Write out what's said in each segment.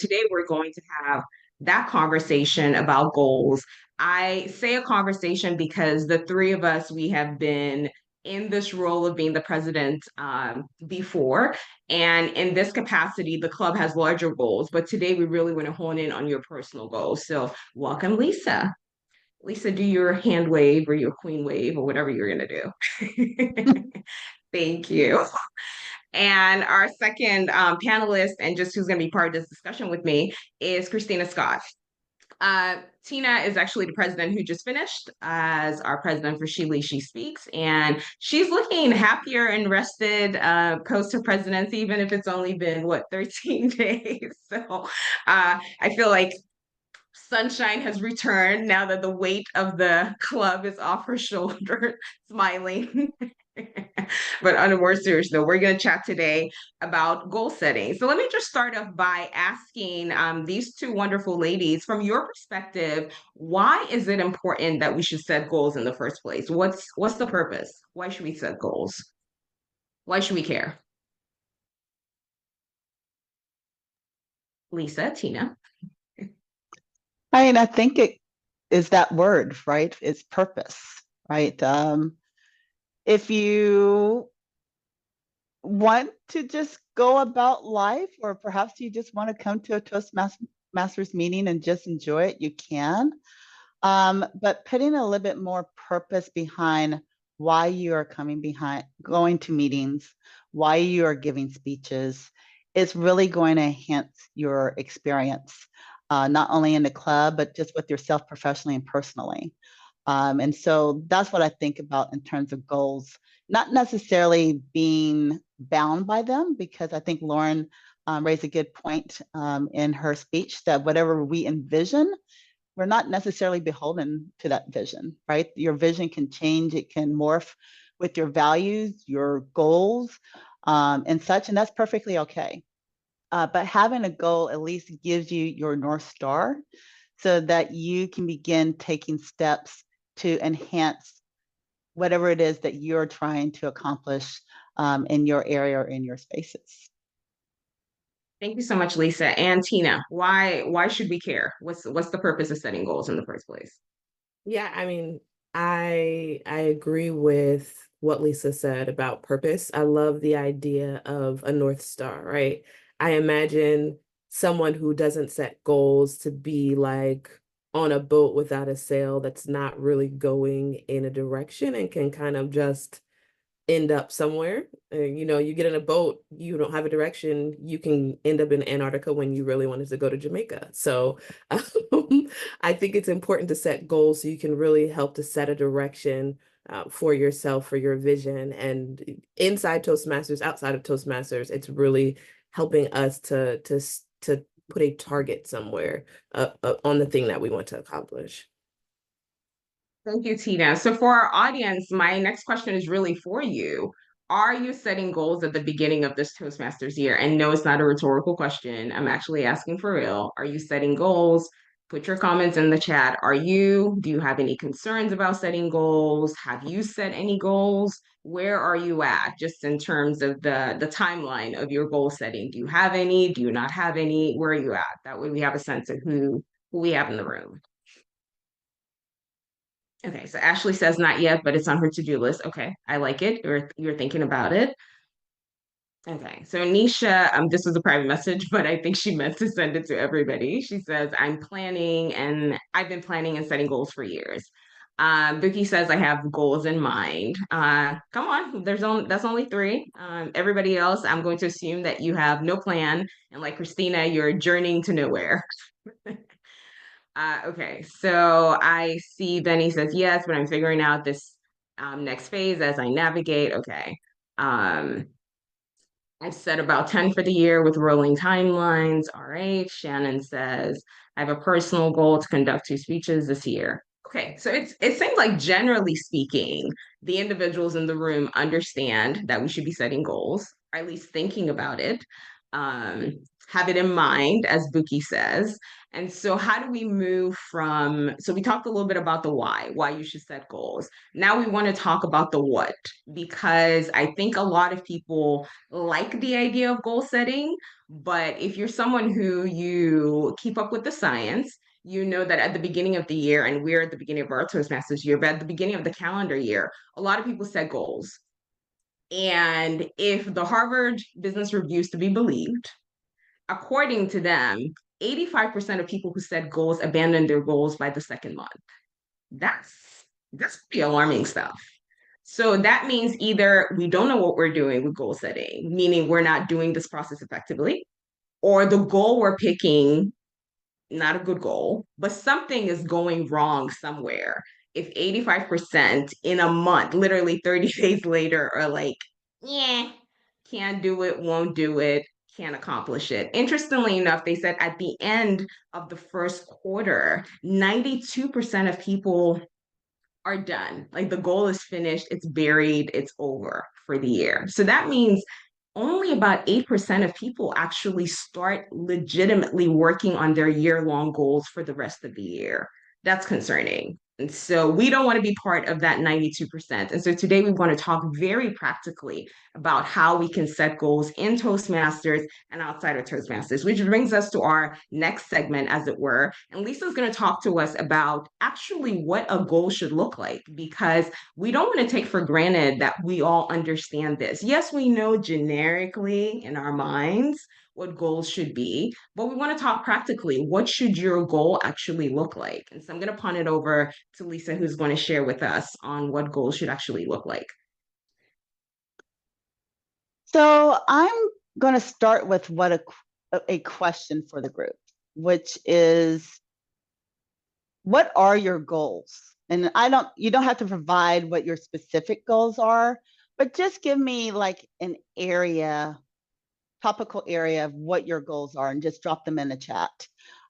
Today, we're going to have that conversation about goals. I say a conversation because the three of us, we have been in this role of being the president before. And in this capacity, the club has larger goals. But today, we really want to hone in on your personal goals. So, welcome, Lisa. Lisa, do your hand wave or your queen wave or whatever you're going to do. Thank you. And our second panelist, and just who's going to be part of this discussion with me, is Christina Scott. Tina is actually the president who just finished as our president for She Leads, She Speaks. And she's looking happier and rested post her presidency, even if it's only been, 13 days. So I feel like sunshine has returned now that the weight of the club is off her shoulder, smiling. But on a more serious note, we're going to chat today about goal setting. So let me just start off by asking these two wonderful ladies, from your perspective, why is it important that we should set goals in the first place? What's the purpose? Why should we set goals? Why should we care? Lisa, Tina. I think it is that word, right? It's purpose, right? If you want to just go about life, or perhaps you just want to come to a Toastmasters meeting and just enjoy it, you can. But putting a little bit more purpose behind why you are going to meetings, why you are giving speeches, is really going to enhance your experience, not only in the club, but just with yourself professionally and personally. And so that's what I think about in terms of goals, not necessarily being bound by them, because I think Lauren raised a good point in her speech that whatever we envision, we're not necessarily beholden to that vision, right? Your vision can change, it can morph with your values, your goals, and such, and that's perfectly okay. But having a goal at least gives you your North Star so that you can begin taking steps to enhance whatever it is that you're trying to accomplish in your area or in your spaces. Thank you so much, Lisa. And Tina, why should we care? What's the purpose of setting goals in the first place? Yeah, I mean, I agree with what Lisa said about purpose. I love the idea of a North Star, right? I imagine someone who doesn't set goals to be like on a boat without a sail that's not really going in a direction and can kind of just end up somewhere. You get in a boat, you don't have a direction, you can end up in Antarctica when you really wanted to go to Jamaica. So I think it's important to set goals so you can really help to set a direction for yourself, for your vision. And inside Toastmasters, outside of Toastmasters, it's really helping us to put a target somewhere on the thing that we want to accomplish. Thank you, Tina. So for our audience, my next question is really for you. Are you setting goals at the beginning of this Toastmasters year? And no, it's not a rhetorical question. I'm actually asking for real. Are you setting goals? Put your comments in the chat. Do you have any concerns about setting goals? Have you set any goals? Where are you at just in terms of the timeline of your goal setting? Do you have any? Do you not have any? Where are you at? That way we have a sense of who we have in the room. Okay, so Ashley says not yet, but it's on her to-do list. Okay, I like it. You're thinking about it. Okay, so Nisha, this was a private message, but I think she meant to send it to everybody. She says, I've been planning and setting goals for years. Vicky says I have goals in mind. Come on, that's only three. Everybody else, I'm going to assume that you have no plan, and like Christina, you're journeying to nowhere. Okay, so I see Benny says yes, but I'm figuring out this next phase as I navigate. Okay. Um, I've set about 10 for the year with rolling timelines. All right. Shannon says, I have a personal goal to conduct 2 speeches this year. Okay, so it seems like generally speaking, the individuals in the room understand that we should be setting goals, or at least thinking about it. Um, have it in mind, as Buki says. And so, how do we move from? So, we talked a little bit about the why you should set goals. Now, we want to talk about the what, because I think a lot of people like the idea of goal setting, But if you're someone who you keep up with the science, you know that at the beginning of the year, and we're at the beginning of our Toastmasters year, but at the beginning of the calendar year, a lot of people set goals. And if the Harvard Business Review is to be believed, according to them, 85% of people who set goals abandon their goals by the second month. That's pretty alarming stuff. So that means either we don't know what we're doing with goal setting, meaning we're not doing this process effectively, or the goal we're picking, not a good goal, but something is going wrong somewhere. If 85% in a month, literally 30 days later, are like, yeah, can't do it, won't do it, can't accomplish it. Interestingly enough, they said at the end of the first quarter, 92% of people are done. Like the goal is finished, it's buried, it's over for the year. So that means only about 8% of people actually start legitimately working on their year-long goals for the rest of the year. That's concerning. And so we don't want to be part of that 92%. And so today we want to talk very practically about how we can set goals in Toastmasters and outside of Toastmasters, which brings us to our next segment, as it were. And Lisa's going to talk to us about actually what a goal should look like, because we don't want to take for granted that we all understand this. Yes, we know generically in our minds what goals should be, but we want to talk practically. What should your goal actually look like? And so I'm going to pawn it over to Lisa, who's going to share with us on what goals should actually look like. So I'm going to start with a question for the group, which is, what are your goals? And you don't have to provide what your specific goals are, but just give me like an topical area of what your goals are, and just drop them in the chat.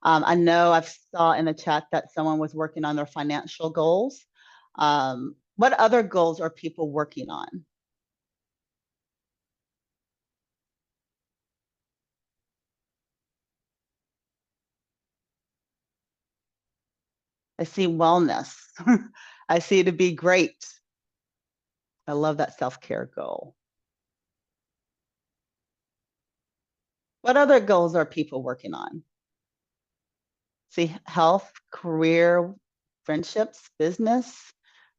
I know I've saw in the chat that someone was working on their financial goals. What other goals are people working on? I see wellness. I see to be great. I love that self-care goal. What other goals are people working on? See, health, career, friendships, business,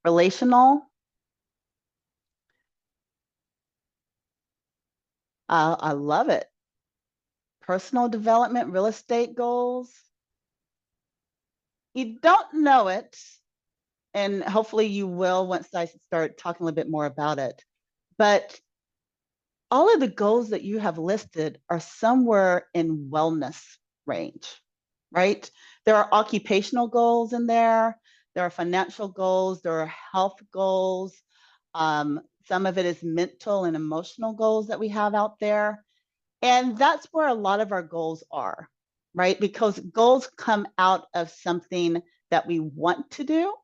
relational. I love it. Personal development, real estate goals. You don't know it, and hopefully you will once I start talking a little bit more about it. But all of the goals that you have listed are somewhere in wellness range, right? There are occupational goals in there. There are financial goals. There are health goals. Some of it is mental and emotional goals that we have out there. And that's where a lot of our goals are, right? Because goals come out of something that we want to do,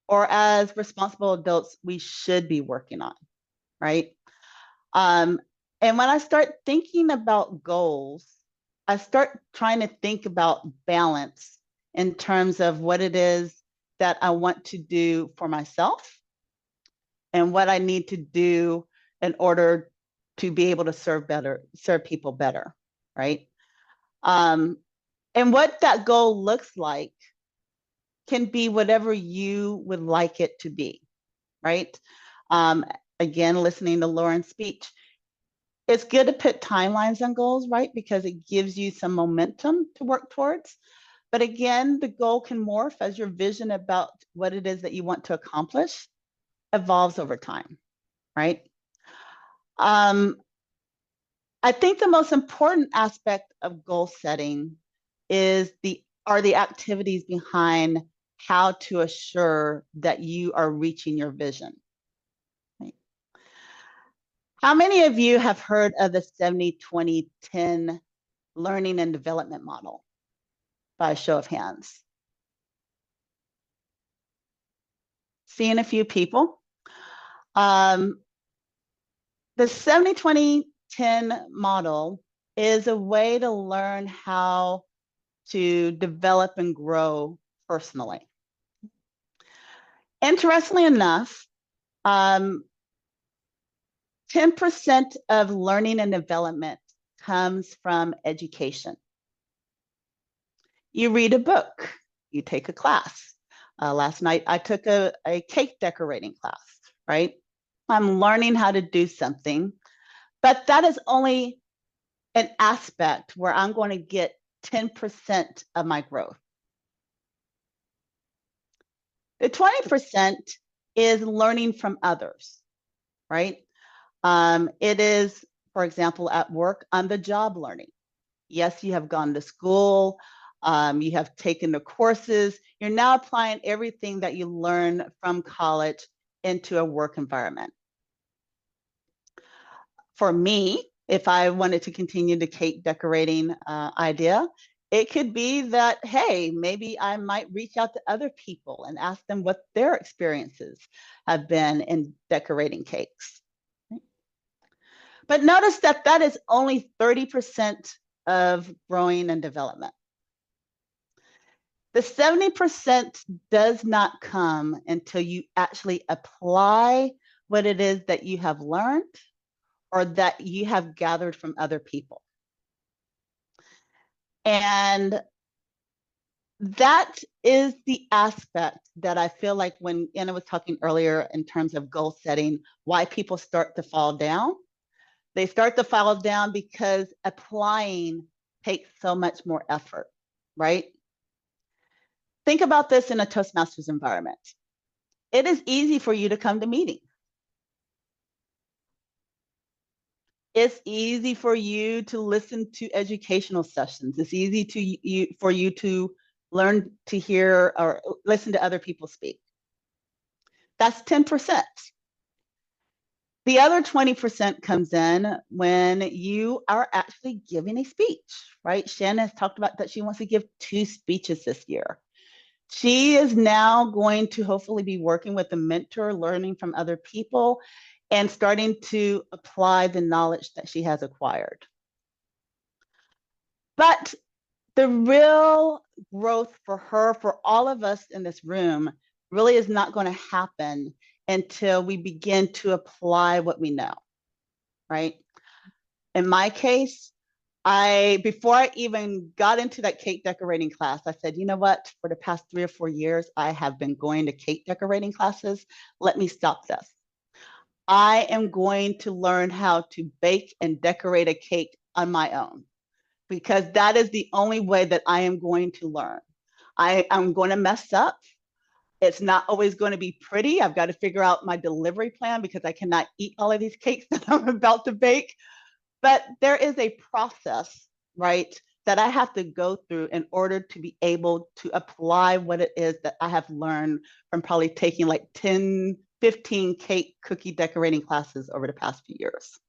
or as responsible adults, we should be working on, right? And when I start thinking about goals, I start trying to think about balance in terms of what it is that I want to do for myself and what I need to do in order to be able to serve people better, right? And what that goal looks like can be whatever you would like it to be, right? Again, listening to Lauren's speech, it's good to put timelines on goals, right? Because it gives you some momentum to work towards. But again, the goal can morph as your vision about what it is that you want to accomplish evolves over time, right? I think the most important aspect of goal setting are the activities behind how to assure that you are reaching your vision. Right? How many of you have heard of the 70-20-10 learning and development model? By a show of hands. Seeing a few people. The 70-20-10 model is a way to learn how to develop and grow personally. Interestingly enough, 10% of learning and development comes from education. You read a book, you take a class. Last night, I took a cake decorating class, right? I'm learning how to do something, but that is only an aspect where I'm going to get 10% of my growth. The 20% is learning from others, right? It is, for example, at work, on the job learning. Yes, you have gone to school, you have taken the courses, you're now applying everything that you learn from college into a work environment. For me, if I wanted to continue the cake decorating idea, it could be that, hey, maybe I might reach out to other people and ask them what their experiences have been in decorating cakes. But notice that that is only 30% of growing and development. The 70% does not come until you actually apply what it is that you have learned or that you have gathered from other people. And that is the aspect that I feel like when Anna was talking earlier in terms of goal setting, why people start to fall down. They start to fall down because applying takes so much more effort, right? Think about this in a Toastmasters environment. It is easy for you to come to meetings. It's easy for you to listen to educational sessions. It's easy for you to learn to hear or listen to other people speak. That's 10%. The other 20% comes in when you are actually giving a speech, right? Shannon has talked about that she wants to give 2 speeches this year. She is now going to hopefully be working with a mentor, learning from other people, and starting to apply the knowledge that she has acquired. But the real growth for her, for all of us in this room, really is not going to happen until we begin to apply what we know, right? In my case, before I even got into that cake decorating class, I said, you know what, for the past 3 or 4 years, I have been going to cake decorating classes. Let me stop this. I am going to learn how to bake and decorate a cake on my own, because that is the only way that I am going to learn. I'm going to mess up. It's not always going to be pretty. I've got to figure out my delivery plan because I cannot eat all of these cakes that I'm about to bake. But there is a process, right, that I have to go through in order to be able to apply what it is that I have learned from probably taking like 10, 15 cake cookie decorating classes over the past few years.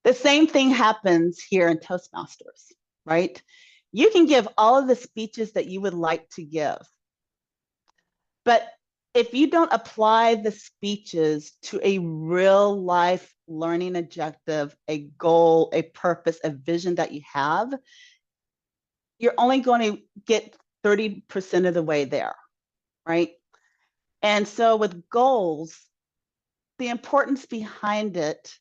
The same thing happens here in Toastmasters, right? You can give all of the speeches that you would like to give, but if you don't apply the speeches to a real life learning objective, a goal, a purpose, a vision that you have, you're only going to get 30% of the way there, right? And so with goals, the importance behind it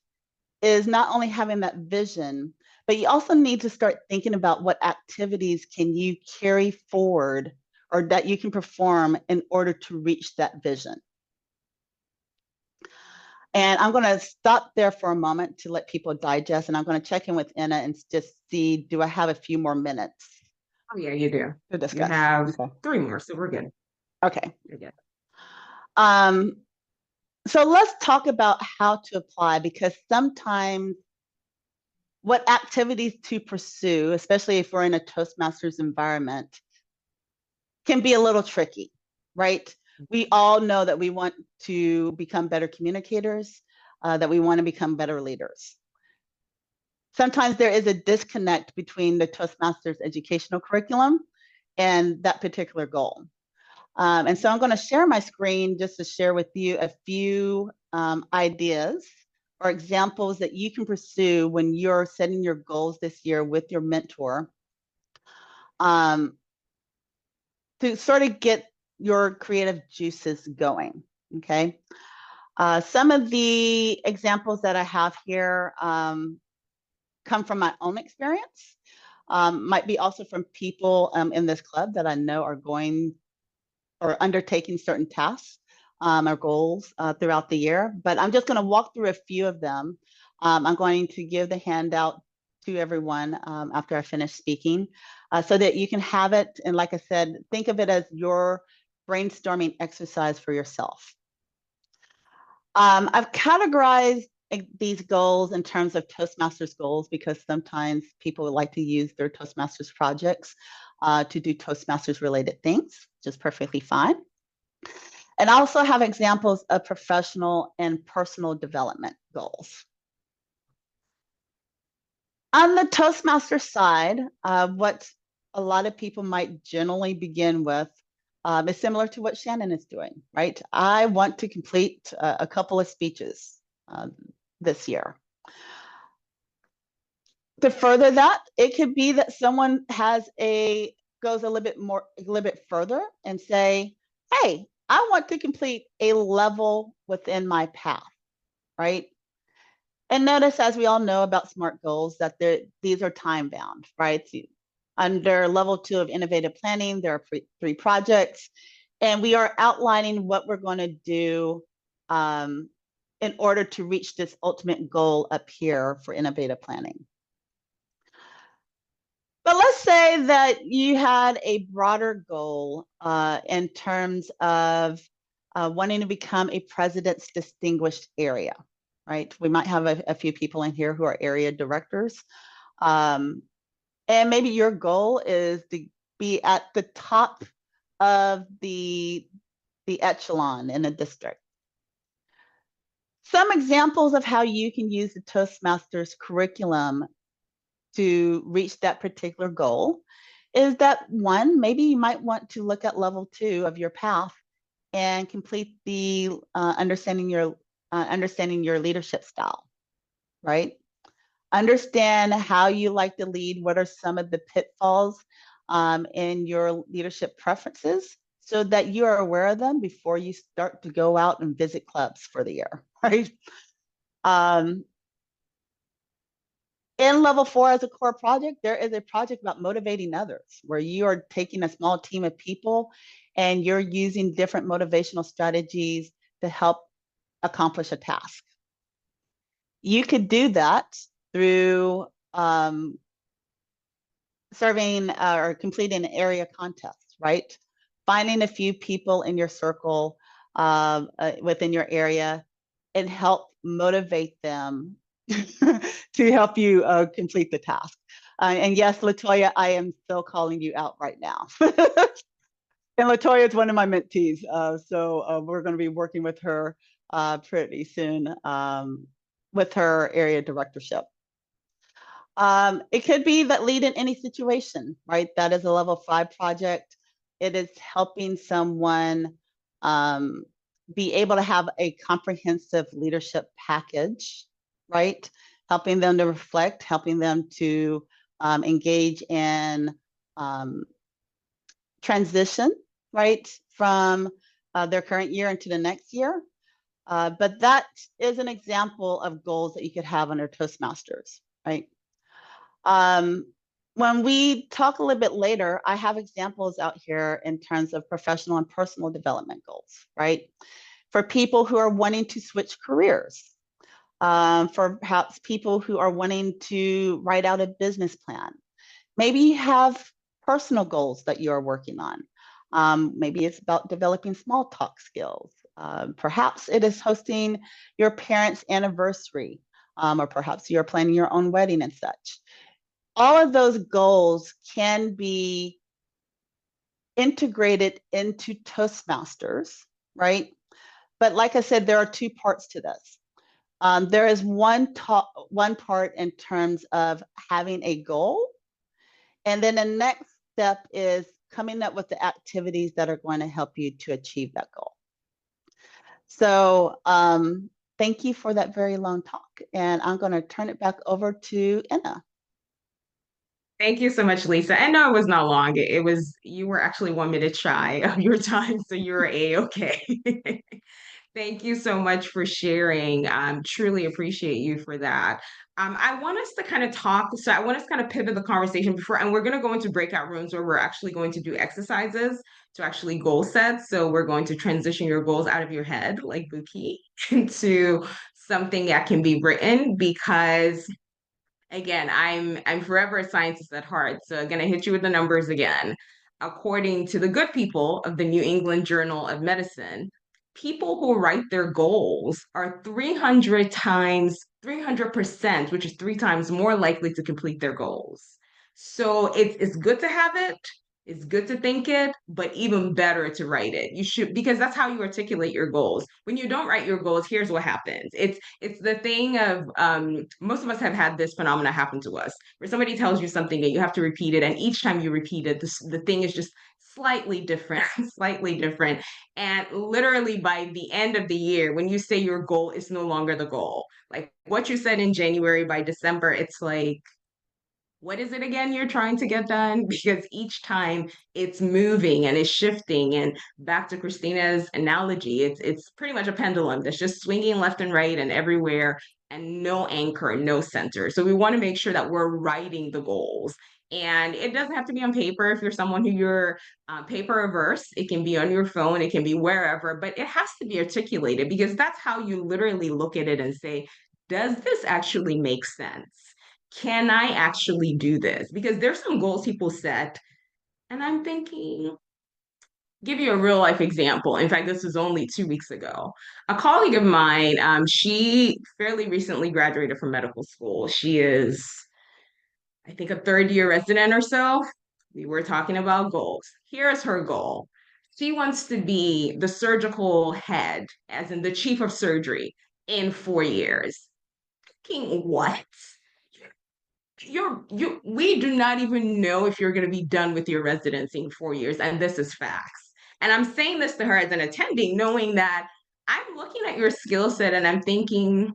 is not only having that vision, but you also need to start thinking about what activities can you carry forward or that you can perform in order to reach that vision. And I'm going to stop there for a moment to let people digest, and I'm going to check in with Anna and just see, do I have a few more minutes Oh, yeah, you do. to You discuss? have Okay. 3 more, so we're good. Okay. You're good. So let's talk about how to apply, because sometimes what activities to pursue, especially if we're in a Toastmasters environment, can be a little tricky, right? We all know that we want to become better communicators, that we want to become better leaders. Sometimes there is a disconnect between the Toastmasters educational curriculum and that particular goal. And so I'm going to share my screen just to share with you a few ideas or examples that you can pursue when you're setting your goals this year with your mentor, to sort of get your creative juices going, okay? Some of the examples that I have here, come from my own experience, might be also from people in this club that I know are going or undertaking certain tasks or goals throughout the year. But I'm just going to walk through a few of them. I'm going to give the handout to everyone after I finish speaking so that you can have it. And like I said, think of it as your brainstorming exercise for yourself. I've categorized these goals in terms of Toastmasters goals because sometimes people like to use their Toastmasters projects to do Toastmasters related things, which is perfectly fine. And I also have examples of professional and personal development goals. On the Toastmaster side, what a lot of people might generally begin with is similar to what Shannon is doing, right? I want to complete a couple of speeches this year. To further that, it could be that someone goes a little bit further and say, hey, I want to complete a level within my path, right? And notice, as we all know about SMART goals, that these are time bound, right? So under level 2 of innovative planning, there are 3 projects, and we are outlining what we're going to do in order to reach this ultimate goal up here for innovative planning. But let's say that you had a broader goal in terms of wanting to become a president's distinguished area, right? We might have a few people in here who are area directors. And maybe your goal is to be at the top of the echelon in a district. Some examples of how you can use the Toastmasters curriculum to reach that particular goal is that one, maybe you might want to look at level 2 of your path and complete the understanding your leadership style, right? Understand how you like to lead. What are some of the pitfalls in your leadership preferences so that you are aware of them before you start to go out and visit clubs for the year, right? In level 4 as a core project, there is a project about motivating others where you are taking a small team of people and you're using different motivational strategies to help accomplish a task. You could do that through serving or completing an area contest, right? Finding a few people in your circle within your area and help motivate them to help you complete the task. And yes, Latoya, I am still calling you out right now. And Latoya is one of my mentees, so we're going to be working with her pretty soon with her area directorship. It could be that lead in any situation, right? That is a level 5 project. It is helping someone be able to have a comprehensive leadership package, right? Helping them to reflect, helping them to engage in transition, right? From their current year into the next year. But that is an example of goals that you could have under Toastmasters, right? When we talk a little bit later, I have examples out here in terms of professional and personal development goals, right? For people who are wanting to switch careers, for perhaps people who are wanting to write out a business plan. Maybe you have personal goals that you are working on. Maybe it's about developing small talk skills. Perhaps it is hosting your parents' anniversary, or perhaps you're planning your own wedding and such. All of those goals can be integrated into Toastmasters, right? But like I said, there are 2 parts to this. There is one part in terms of having a goal, and then the next step is coming up with the activities that are going to help you to achieve that goal. So thank you for that very long talk, and I'm going to turn it back over to Anna. Thank you so much, Lisa. And no, it was not long. It was, you were actually 1 minute shy of your time, so you were A-okay. Thank you so much for sharing. Truly appreciate you for that. I want us to kind of talk. So I want us to kind of pivot the conversation before, and we're going to go into breakout rooms where we're actually going to do exercises to actually goal set. So we're going to transition your goals out of your head, like Buki, into something that can be written because again, I'm forever a scientist at heart. So again, I hit you with the numbers again. According to the good people of the New England Journal of Medicine, people who write their goals are 300 times, 300%, which is three times more likely to complete their goals. So it's good to have it. It's good to think it, but even better to write it. You should, because that's how you articulate your goals. When you don't write your goals, here's what happens. It's the thing of most of us have had this phenomena happen to us where somebody tells you something and you have to repeat it, and each time you repeat it, the thing is just slightly different, slightly different. And literally by the end of the year, when you say your goal is no longer the goal, like what you said in January, by December, it's like what is it again you're trying to get done? Because each time it's moving and it's shifting. And back to Christina's analogy, it's pretty much a pendulum that's just swinging left and right and everywhere and no anchor, no center. So we want to make sure that we're writing the goals. And it doesn't have to be on paper if you're someone who you're paper averse. It can be on your phone, it can be wherever, but it has to be articulated because that's how you literally look at it and say, does this actually make sense? Can I actually do this? Because there's some goals people set, and I'm thinking, give you a real life example. In fact, this was only 2 weeks ago. A colleague of mine, she fairly recently graduated from medical school. She is, I think, a third year resident or so. We were talking about goals. Here's her goal. She wants to be the surgical head, as in the chief of surgery, in 4 years. Thinking, what? We do not even know if you're going to be done with your residency in 4 years, and this is facts. And I'm saying this to her as an attending, knowing that I'm looking at your skill set and I'm thinking,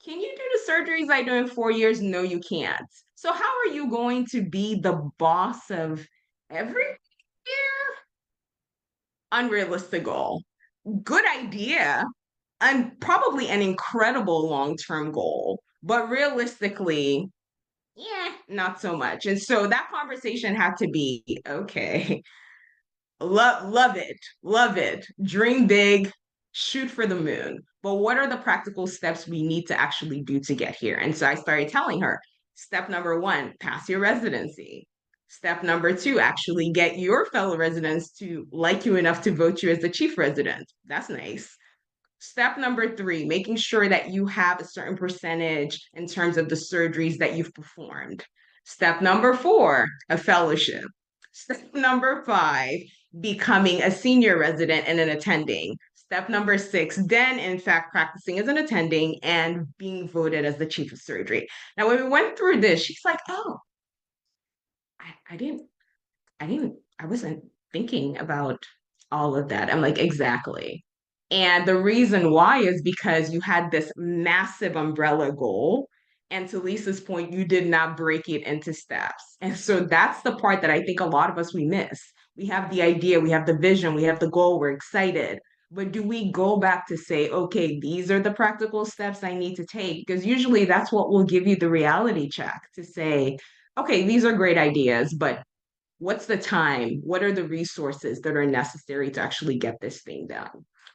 can you do the surgeries I do in 4 years? No, you can't. So how are you going to be the boss of every year? Unrealistic goal. Good idea, and probably an incredible long-term goal, but realistically, yeah, not so much. And so that conversation had to be okay. Love it, love it. Dream big, shoot for the moon. But what are the practical steps we need to actually do to get here? And so I started telling her, step number one, pass your residency. Step number two, actually get your fellow residents to like you enough to vote you as the chief resident. That's nice. Step number three, making sure that you have a certain percentage in terms of the surgeries that you've performed. Step number four, a fellowship. Step number five, becoming a senior resident and an attending. Step number six, then in fact practicing as an attending and being voted as the chief of surgery. Now, when we went through this, she's like, oh, I I wasn't thinking about all of that. I'm like, exactly. And the reason why is because you had this massive umbrella goal. And to Lisa's point, you did not break it into steps. And so that's the part that I think a lot of us we miss. We have the idea, we have the vision, we have the goal, we're excited. But do we go back to say, okay, these are the practical steps I need to take? Because usually that's what will give you the reality check to say, okay, these are great ideas, but what's the time? What are the resources that are necessary to actually get this thing done?